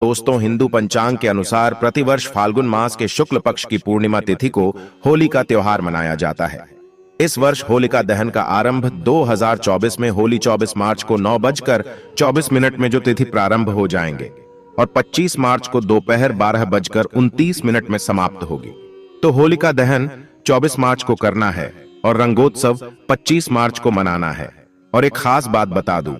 दोस्तों, हिंदू पंचांग के अनुसार प्रतिवर्ष फाल्गुन मास के शुक्ल पक्ष की पूर्णिमा तिथि को होली का त्योहार मनाया जाता है। इस वर्ष होलिका दहन का आरंभ 2024 में होली 24 मार्च को 9:24 में जो तिथि प्रारंभ हो जाएंगे और 25 मार्च को दोपहर 12:29 में समाप्त होगी। तो होलिका दहन 24 मार्च को करना है और रंगोत्सव 25 मार्च को मनाना है। और एक खास बात बता दूं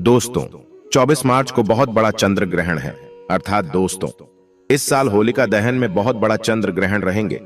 दोस्तों, 24 मार्च को बहुत बड़ा चंद्र ग्रहण है। अर्थात दोस्तों, इस साल होलिका दहन में बहुत बड़ा चंद्र ग्रहण रहेंगे।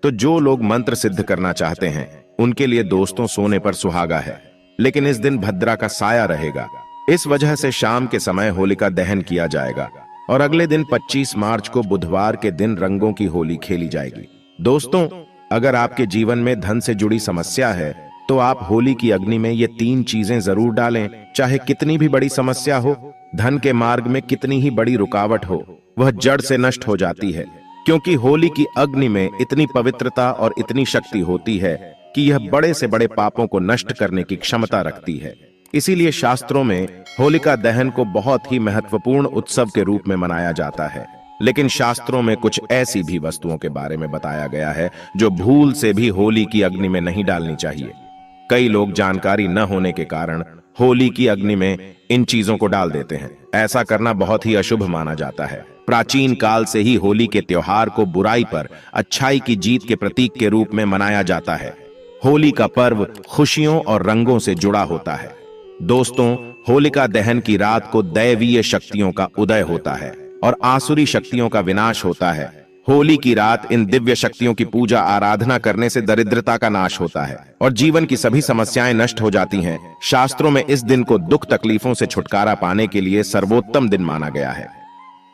तो जो लोग मंत्र सिद्ध करना चाहते हैं उनके लिए दोस्तों सोने पर सुहागा है। लेकिन इस दिन भद्रा का साया रहेगा, इस वजह से शाम के समय होलिका दहन किया जाएगा और अगले दिन 25 मार्च को बुधवार के दिन रंगों की होली खेली जाएगी। दोस्तों, अगर आपके जीवन में धन से जुड़ी समस्या है तो आप होली की अग्नि में ये 3 चीजें जरूर डालें। चाहे कितनी भी बड़ी समस्या हो, धन के मार्ग में कितनी ही बड़ी रुकावट हो, वह जड़ से नष्ट हो जाती है, क्योंकि होली की अग्नि में इतनी पवित्रता और इतनी शक्ति होती है कि यह बड़े से बड़े पापों को नष्ट करने की क्षमता रखती है। इसीलिए शास्त्रों में होलिका दहन को बहुत ही महत्वपूर्ण उत्सव के रूप में मनाया जाता है। लेकिन शास्त्रों में कुछ ऐसी भी वस्तुओं के बारे में बताया गया है जो भूल से भी होली की अग्नि में नहीं डालनी चाहिए। कई लोग जानकारी न होने के कारण होली की अग्नि में इन चीजों को डाल देते हैं। ऐसा करना बहुत ही अशुभ माना जाता है। प्राचीन काल से ही होली के त्योहार को बुराई पर अच्छाई की जीत के प्रतीक के रूप में मनाया जाता है। होली का पर्व खुशियों और रंगों से जुड़ा होता है। दोस्तों, होलिका दहन की रात को दैवीय शक्तियों का उदय होता है और आसुरी शक्तियों का विनाश होता है। होली की रात इन दिव्य शक्तियों की पूजा आराधना करने से दरिद्रता का नाश होता है और जीवन की सभी समस्याएं नष्ट हो जाती हैं। शास्त्रों में इस दिन को दुख तकलीफों से छुटकारा पाने के लिए सर्वोत्तम दिन माना गया है।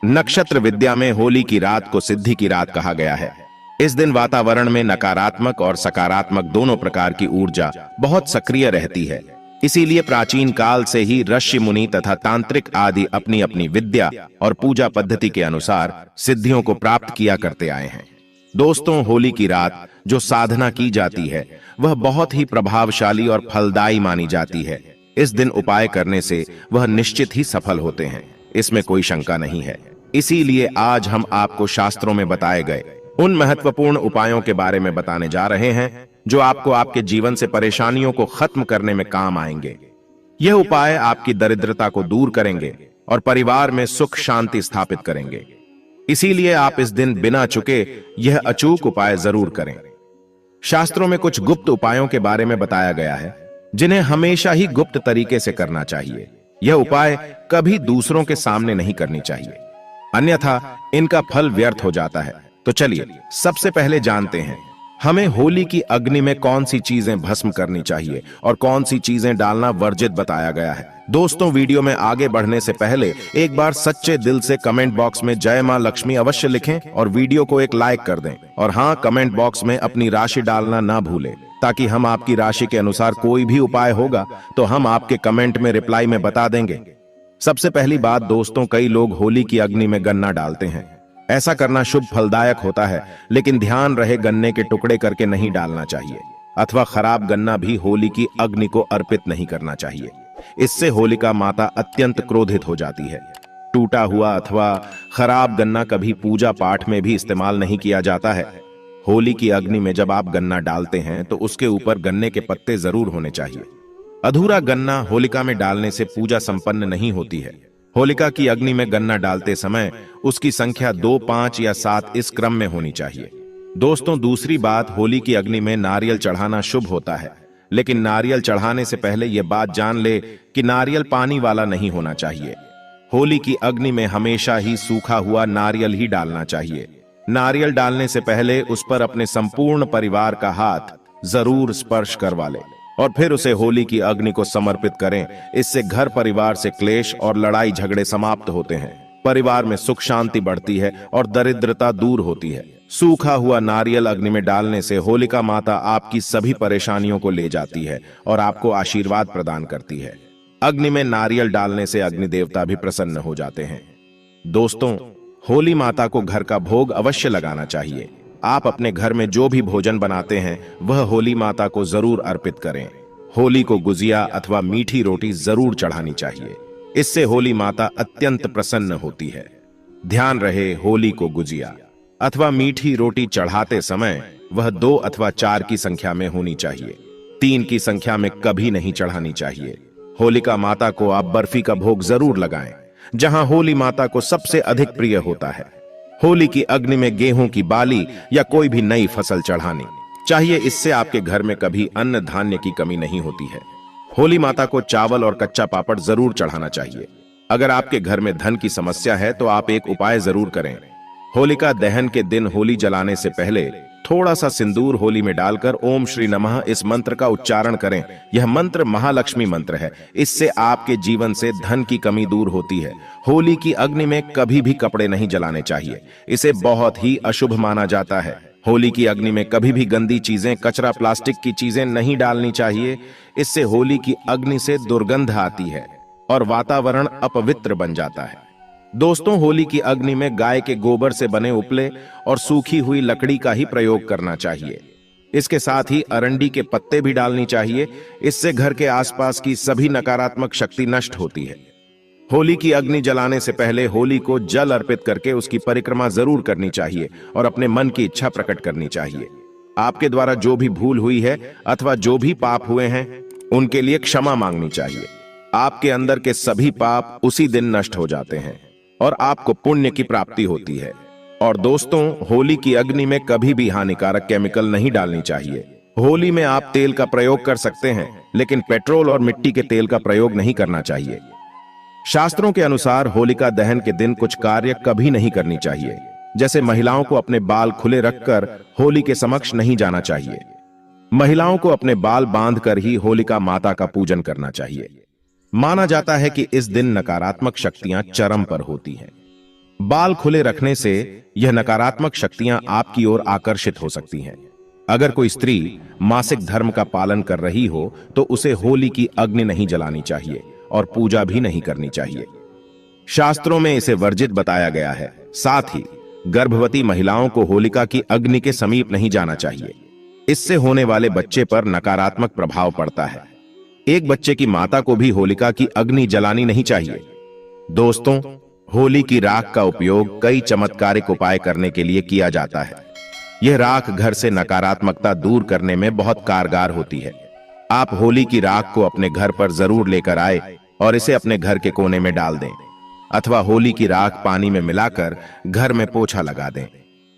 नक्षत्र विद्या में होली की रात को सिद्धि की रात कहा गया है। इस दिन वातावरण में नकारात्मक और सकारात्मक दोनों प्रकार की ऊर्जा बहुत सक्रिय रहती है। इसीलिए प्राचीन काल से ही ऋषि मुनि तथा तांत्रिक आदि अपनी अपनी विद्या और पूजा पद्धति के अनुसार सिद्धियों को प्राप्त किया करते आए हैं। दोस्तों, होली की रात जो साधना की जाती है वह बहुत ही प्रभावशाली और फलदायी मानी जाती है। इस दिन उपाय करने से वह निश्चित ही सफल होते हैं, इसमें कोई शंका नहीं है। इसीलिए आज हम आपको शास्त्रों में बताए गए उन महत्वपूर्ण उपायों के बारे में बताने जा रहे हैं जो आपको आपके जीवन से परेशानियों को खत्म करने में काम आएंगे। यह उपाय आपकी दरिद्रता को दूर करेंगे और परिवार में सुख शांति स्थापित करेंगे। इसीलिए आप इस दिन बिना चुके यह अचूक उपाय जरूर करें। शास्त्रों में कुछ गुप्त उपायों के बारे में बताया गया है जिन्हें हमेशा ही गुप्त तरीके से करना चाहिए। यह उपाय कभी दूसरों के सामने नहीं करनी चाहिए, अन्यथा इनका फल व्यर्थ हो जाता है। तो चलिए सबसे पहले जानते हैं हमें होली की अग्नि में कौन सी चीजें भस्म करनी चाहिए और कौन सी चीजें डालना वर्जित बताया गया है। दोस्तों, वीडियो में आगे बढ़ने से पहले एक बार सच्चे दिल से कमेंट बॉक्स में जय मां लक्ष्मी अवश्य लिखें और वीडियो को एक लाइक कर दें। और हां, कमेंट बॉक्स में अपनी राशि डालना ना भूलें, ताकि हम आपकी राशि के अनुसार कोई भी उपाय होगा तो हम आपके कमेंट में रिप्लाई में बता देंगे। सबसे पहली बात दोस्तों, कई लोग होली की अग्नि में गन्ना डालते हैं। ऐसा करना शुभ फलदायक होता है, लेकिन ध्यान रहे गन्ने के टुकड़े करके नहीं डालना चाहिए अथवा खराब गन्ना भी होली की अग्नि को अर्पित नहीं करना चाहिए। इससे होलिका माता अत्यंत क्रोधित हो जाती है। टूटा हुआ अथवा खराब गन्ना कभी पूजा पाठ में भी इस्तेमाल नहीं किया जाता है। होली की अग्नि में जब आप गन्ना डालते हैं तो उसके ऊपर गन्ने के पत्ते जरूर होने चाहिए। अधूरा गन्ना होलिका में डालने से पूजा संपन्न नहीं होती है। होलिका की अग्नि में गन्ना डालते समय उसकी संख्या 2, 5 या 7 इस क्रम में होनी चाहिए। दोस्तों, दूसरी बात, होली की अग्नि में नारियल चढ़ाना शुभ होता है, लेकिन नारियल चढ़ाने से पहले यह बात जान ले कि नारियल पानी वाला नहीं होना चाहिए। होली की अग्नि में हमेशा ही सूखा हुआ नारियल ही डालना चाहिए। नारियल डालने से पहले उस पर अपने संपूर्ण परिवार का हाथ जरूर स्पर्श करवा ले और फिर उसे होली की अग्नि को समर्पित करें। इससे घर परिवार से क्लेश और लड़ाई झगड़े समाप्त होते हैं, परिवार में सुख शांति बढ़ती है और दरिद्रता दूर होती है। सूखा हुआ नारियल अग्नि में डालने से होलिका माता आपकी सभी परेशानियों को ले जाती है और आपको आशीर्वाद प्रदान करती है। अग्नि में नारियल डालने से अग्नि देवता भी प्रसन्न हो जाते हैं। दोस्तों, होली माता को घर का भोग अवश्य लगाना चाहिए। आप अपने घर में जो भी भोजन बनाते हैं वह होली माता को जरूर अर्पित करें। होली को गुजिया अथवा मीठी रोटी जरूर चढ़ानी चाहिए। इससे होली माता अत्यंत प्रसन्न होती है। ध्यान रहे, होली को गुजिया अथवा मीठी रोटी चढ़ाते समय वह 2 अथवा 4 की संख्या में होनी चाहिए। 3 की संख्या में कभी नहीं चढ़ानी चाहिए। होलिका माता को आप बर्फी का भोग जरूर लगाएं, जहां होली माता को सबसे अधिक प्रिय होता है। होली की अग्नि में गेहूं की बाली या कोई भी नई फसल चढ़ानी चाहिए। इससे आपके घर में कभी अन्न धान्य की कमी नहीं होती है। होली माता को चावल और कच्चा पापड़ जरूर चढ़ाना चाहिए। अगर आपके घर में धन की समस्या है तो आप एक उपाय जरूर करें। होलिका दहन के दिन होली जलाने से पहले थोड़ा सा सिंदूर होली में डालकर ओम श्री नमः इस मंत्र का उच्चारण करें। यह मंत्र महालक्ष्मी मंत्र है। इससे आपके जीवन से धन की कमी दूर होती है। होली की अग्नि में कभी भी कपड़े नहीं जलाने चाहिए, इसे बहुत ही अशुभ माना जाता है। होली की अग्नि में कभी भी गंदी चीजें, कचरा, प्लास्टिक की चीजें नहीं डालनी चाहिए। इससे होली की अग्नि से दुर्गंध आती है और वातावरण अपवित्र बन जाता है। दोस्तों, होली की अग्नि में गाय के गोबर से बने उपले और सूखी हुई लकड़ी का ही प्रयोग करना चाहिए। इसके साथ ही अरंडी के पत्ते भी डालनी चाहिए। इससे घर के आसपास की सभी नकारात्मक शक्ति नष्ट होती है। होली की अग्नि जलाने से पहले होली को जल अर्पित करके उसकी परिक्रमा जरूर करनी चाहिए और अपने मन की इच्छा प्रकट करनी चाहिए। आपके द्वारा जो भी भूल हुई है अथवा जो भी पाप हुए हैं उनके लिए क्षमा मांगनी चाहिए। आपके अंदर के सभी पाप उसी दिन नष्ट हो जाते हैं और आपको पुण्य की प्राप्ति होती है। और दोस्तों, होली की अग्नि में कभी भी हानिकारक केमिकल नहीं डालनी चाहिए। होली में आप तेल का प्रयोग कर सकते हैं, लेकिन पेट्रोल और मिट्टी के तेल का प्रयोग नहीं करना चाहिए। शास्त्रों के अनुसार होलिका दहन के दिन कुछ कार्य कभी नहीं करनी चाहिए, जैसे महिलाओं को अपने बाल खुले रखकर होली के समक्ष नहीं जाना चाहिए। महिलाओं को अपने बाल बांधकर ही होलिका माता का पूजन करना चाहिए। माना जाता है कि इस दिन नकारात्मक शक्तियां चरम पर होती हैं। बाल खुले रखने से यह नकारात्मक शक्तियां आपकी ओर आकर्षित हो सकती हैं। अगर कोई स्त्री मासिक धर्म का पालन कर रही हो तो उसे होली की अग्नि नहीं जलानी चाहिए और पूजा भी नहीं करनी चाहिए। शास्त्रों में इसे वर्जित बताया गया है। साथ ही गर्भवती महिलाओं को होलिका की अग्नि के समीप नहीं जाना चाहिए। इससे होने वाले बच्चे पर नकारात्मक प्रभाव पड़ता है। एक बच्चे की माता को भी होलिका की अग्नि जलानी नहीं चाहिए। दोस्तों, होली की राख का उपयोग कई चमत्कारिक उपाय करने के लिए किया जाता है। यह राख घर से नकारात्मकता दूर करने में बहुत कारगर होती है। आप होली की राख को अपने घर पर जरूर लेकर आए और इसे अपने घर के कोने में डाल दें, अथवा होली की राख पानी में मिलाकर घर में पोछा लगा दें।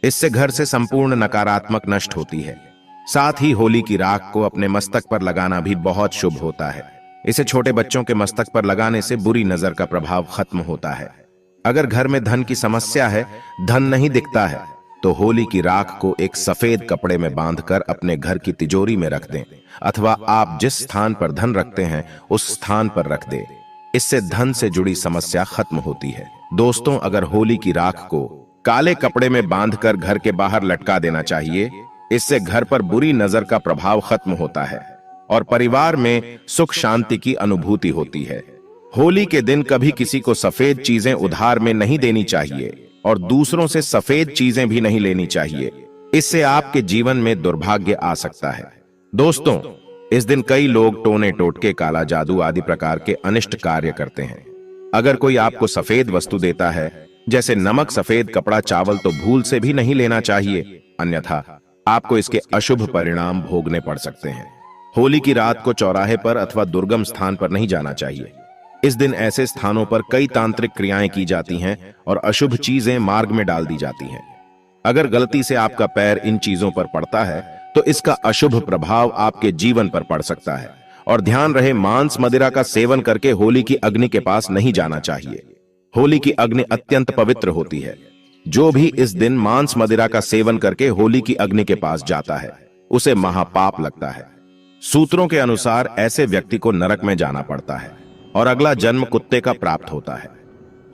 इससे घर से संपूर्ण नकारात्मक नष्ट होती है। साथ ही होली की राख को अपने मस्तक पर लगाना भी बहुत शुभ होता है। इसे छोटे बच्चों के मस्तक पर लगाने से बुरी नजर का प्रभाव खत्म होता है। अगर घर में धन की समस्या है, धन नहीं दिखता है, तो होली की राख को एक सफेद कपड़े में बांधकर अपने घर की तिजोरी में रख दें, अथवा आप जिस स्थान पर धन रखते हैं उस स्थान पर रख दें। इससे धन से जुड़ी समस्या खत्म होती है। दोस्तों, अगर होली की राख को काले कपड़े में बांधकर घर के बाहर लटका देना चाहिए। इससे घर पर बुरी नजर का प्रभाव खत्म होता है और परिवार में सुख शांति की अनुभूति होती है। होली के दिन कभी किसी को सफेद चीजें उधार में नहीं देनी चाहिए और दूसरों से सफेद चीजें भी नहीं लेनी चाहिए। इससे आपके जीवन में दुर्भाग्य आ सकता है। दोस्तों, इस दिन कई लोग टोने टोटके, काला जादू आदि प्रकार के अनिष्ट कार्य करते हैं। अगर कोई आपको सफेद वस्तु देता है, जैसे नमक, सफेद कपड़ा, चावल, तो भूल से भी नहीं लेना चाहिए, अन्यथा आपको इसके अशुभ परिणाम भोगने पड़ सकते हैं। होली की रात को चौराहे पर अथवा दुर्गम स्थान पर नहीं जाना चाहिए। इस दिन ऐसे स्थानों पर कई तांत्रिक क्रियाएं की जाती हैं और अशुभ चीजें मार्ग में डाल दी जाती हैं। अगर गलती से आपका पैर इन चीजों पर पड़ता है तो इसका अशुभ प्रभाव आपके जीवन पर पड़ सकता है। और ध्यान रहे, मांस मदिरा का सेवन करके होली की अग्नि के पास नहीं जाना चाहिए। होली की अग्नि अत्यंत पवित्र होती है। जो भी इस दिन मांस मदिरा का सेवन करके होली की अग्नि के पास जाता है उसे महापाप लगता है। सूत्रों के अनुसार ऐसे व्यक्ति को नरक में जाना पड़ता है और अगला जन्म कुत्ते का प्राप्त होता है।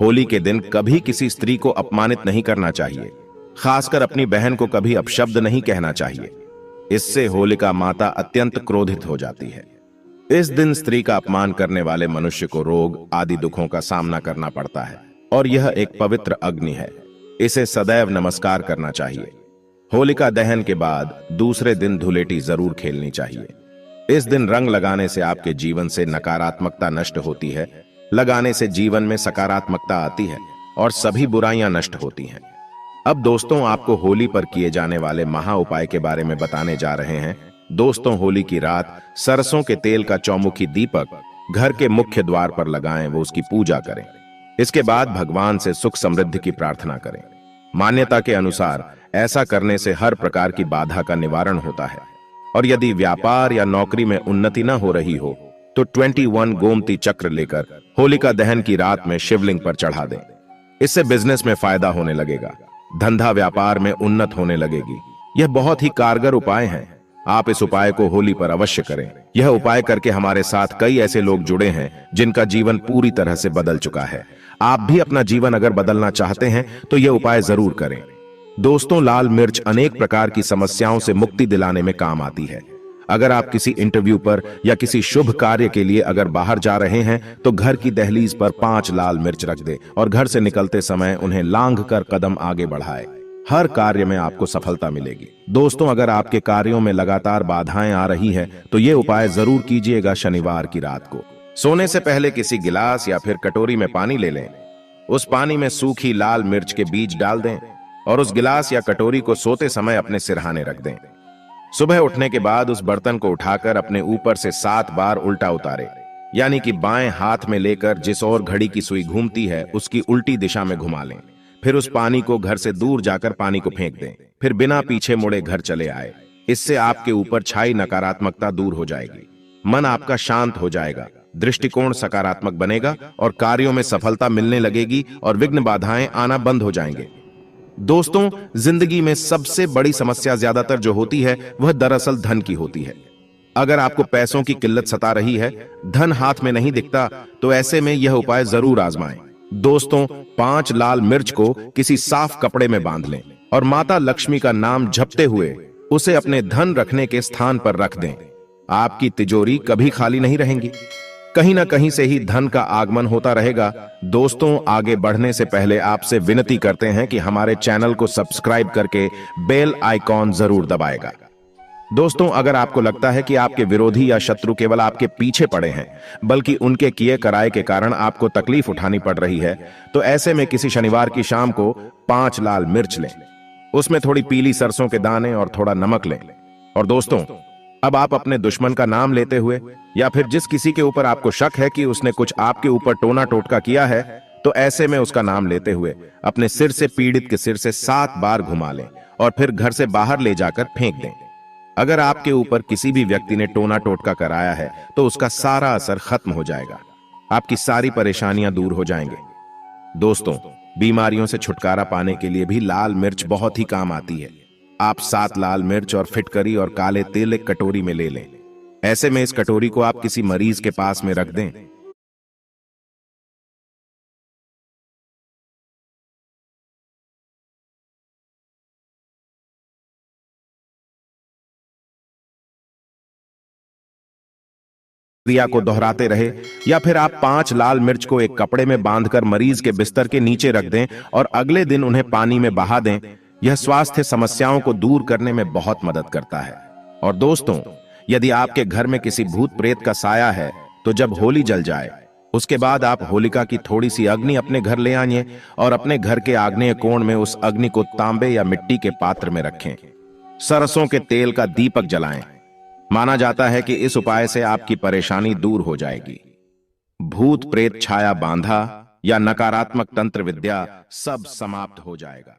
होली के दिन कभी किसी स्त्री को अपमानित नहीं करना चाहिए, खासकर अपनी बहन को कभी अपशब्द नहीं कहना चाहिए। इससे होलिका माता अत्यंत क्रोधित हो जाती है। इस दिन स्त्री का अपमान करने वाले मनुष्य को रोग आदि दुखों का सामना करना पड़ता है और यह एक पवित्र अग्नि है। इसे सदैव नमस्कार करना चाहिए। होलिका दहन के बाद दूसरे दिन धुलेटी जरूर खेलनी चाहिए। इस दिन रंग लगाने से आपके जीवन से नकारात्मकता नष्ट होती है। लगाने से जीवन में सकारात्मकता आती है और सभी बुराइयां नष्ट होती हैं। अब दोस्तों आपको होली पर किए जाने वाले महा उपाय के बारे में बताने जा रहे हैं। दोस्तों होली की रात सरसों के तेल का चौमुखी दीपक घर के मुख्य द्वार पर लगाएं, वो उसकी पूजा करें। इसके बाद भगवान से सुख समृद्धि की प्रार्थना करें। मान्यता के अनुसार ऐसा करने से हर प्रकार की बाधा का निवारण होता है। और यदि व्यापार या नौकरी में उन्नति न हो रही हो तो 21 गोमती चक्र लेकर होलिका दहन की रात में शिवलिंग पर चढ़ा दें। इससे बिजनेस में फायदा होने लगेगा, धंधा व्यापार में उन्नत होने लगेगी। यह बहुत ही कारगर उपाय है। आप इस उपाय को होली पर अवश्य करें। यह उपाय करके हमारे साथ कई ऐसे लोग जुड़े हैं जिनका जीवन पूरी तरह से बदल चुका है। आप भी अपना जीवन अगर बदलना चाहते हैं तो यह उपाय जरूर करें। दोस्तों लाल मिर्च अनेक प्रकार की समस्याओं से मुक्ति दिलाने में काम आती है। अगर आप किसी इंटरव्यू पर या किसी शुभ कार्य के लिए अगर बाहर जा रहे हैं तो घर की दहलीज पर 5 लाल मिर्च रख दें और घर से निकलते समय उन्हें लांघ कर कदम आगे बढ़ाएं। हर कार्य में आपको सफलता मिलेगी। दोस्तों अगर आपके कार्यों में लगातार बाधाएं आ रही है तो ये उपाय जरूर कीजिएगा। शनिवार की रात को सोने से पहले किसी गिलास या फिर कटोरी में पानी ले लें। उस पानी में सूखी लाल मिर्च के बीज डाल दें और उस गिलास या कटोरी को सोते समय अपने सिरहाने रख दें। सुबह उठने के बाद उस बर्तन को उठाकर अपने ऊपर से 7 बार उल्टा उतारे, यानी कि बाएं हाथ में लेकर जिस ओर घड़ी की सुई घूमती है उसकी उल्टी दिशा में घुमा लें। फिर उस पानी को घर से दूर जाकर पानी को फेंक दें। फिर बिना पीछे मुड़े घर चले आए। इससे आपके ऊपर छाई नकारात्मकता दूर हो जाएगी, मन आपका शांत हो जाएगा, दृष्टिकोण सकारात्मक बनेगा और कार्यों में सफलता मिलने लगेगी और विघ्न बाधाएं आना बंद हो जाएंगे। दोस्तों जिंदगी में सबसे बड़ी समस्या ज्यादातर जो होती है वह दरअसल धन की होती है। अगर आपको पैसों की किल्लत सता रही है, धन हाथ में नहीं दिखता, तो ऐसे में यह उपाय जरूर आजमाएं। दोस्तों 5 लाल मिर्च को किसी साफ कपड़े में बांध लें और माता लक्ष्मी का नाम जपते हुए उसे अपने धन रखने के स्थान पर रख दें। आपकी तिजोरी कभी खाली नहीं रहेंगी, कहीं ना कहीं से ही धन का आगमन होता रहेगा। दोस्तों आगे बढ़ने से पहले आपसे विनती करते हैं कि हमारे चैनल को सब्सक्राइब करके बेल आइकॉन जरूर दबाएगा। दोस्तों अगर आपको लगता है कि आपके विरोधी या शत्रु केवल आपके पीछे पड़े हैं, बल्कि उनके किए कराए के कारण आपको तकलीफ उठानी पड़ रही है, तो ऐसे में किसी शनिवार की शाम को 5 लाल मिर्च लें, उसमें थोड़ी पीली सरसों के दाने और थोड़ा नमक लें। और दोस्तों अब आप अपने दुश्मन का नाम लेते हुए या फिर जिस किसी के ऊपर आपको शक है कि उसने कुछ आपके ऊपर टोना टोटका किया है, तो ऐसे में उसका नाम लेते हुए अपने सिर से पीड़ित के सिर से 7 बार घुमा लें और फिर घर से बाहर ले जाकर फेंक दें। अगर आपके ऊपर किसी भी व्यक्ति ने टोना टोटका कराया है तो उसका सारा असर खत्म हो जाएगा, आपकी सारी परेशानियां दूर हो जाएंगे। दोस्तों बीमारियों से छुटकारा पाने के लिए भी लाल मिर्च बहुत ही काम आती है। आप 7 लाल मिर्च और फिटकरी और काले तेल एक कटोरी में ले लें। ऐसे में इस कटोरी को आप किसी मरीज के पास में रख दें। क्रिया को दोहराते रहे, या फिर आप 5 लाल मिर्च को एक कपड़े में बांधकर मरीज के बिस्तर के नीचे रख दें और अगले दिन उन्हें पानी में बहा दें। यह स्वास्थ्य समस्याओं को दूर करने में बहुत मदद करता है। और दोस्तों यदि आपके घर में किसी भूत प्रेत का साया है तो जब होली जल जाए उसके बाद आप होलिका की थोड़ी सी अग्नि अपने घर ले आइए और अपने घर के आग्नेय कोण में उस अग्नि को तांबे या मिट्टी के पात्र में रखें। सरसों के तेल का दीपक जलाएं। माना जाता है कि इस उपाय से आपकी परेशानी दूर हो जाएगी। भूत प्रेत छाया बांधा या नकारात्मक तंत्र विद्या सब समाप्त हो जाएगा।